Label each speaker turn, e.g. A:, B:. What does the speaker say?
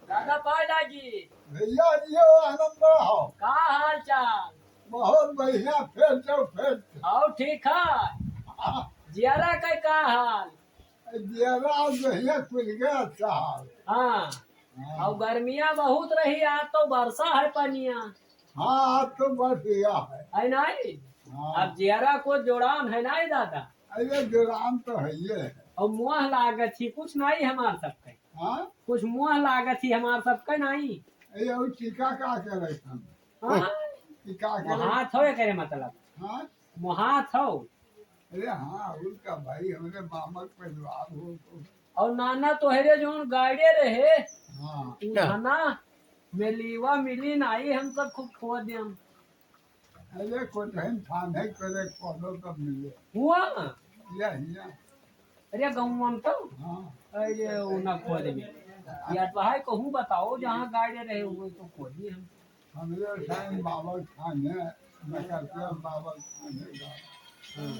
A: दादा पाला जी
B: भैया जियो आनंद हो।
A: का हाल चाल?
B: बहुत बढ़िया फिर तो फिर
A: आओ ठीक है। जियारा का हाल?
B: जेरा भैया खुल गया साहब।
A: हाँ। और गर्मियाँ बहुत रही, आज तो वर्षा है पनिया
B: हाँ आज तो बढ़िया
A: है नहीं।
B: हाँ
A: अब जियारा को जोड़ान है नहीं दादा।
B: अरे जुरान तो है ये है।
A: और मुँह लागत ही कुछ नहीं हमार सबके,
B: हाँ
A: कुछ मुँह लागत ही हमार सबके नहीं।
B: ये और टीका का करे हम
A: हाँ?
B: टीका करे
A: मुहात हो करे मतलब
B: हाँ
A: मुहात हो।
B: अरे हाँ उनका भाई हमरे मामा के परिवार हो तो
A: और नाना तोहरे जो गाड़े रहे
B: हाँ
A: थाना में लीवा मिली नहीं, हम सब खूब खो दियम
B: अरे कोई थाने करे कोनो तो मिले
A: हुआ।
B: या
A: अरे गाँव में तो
B: हाँ
A: अरे उना खो दे या तो भाई कहूँ बताओ जहाँ गाड़े रहे हुए तो खो दिए हम।
B: हमरे साईं बाबा खाने मैं कहते हैं बाबा खाने का
A: हाँ।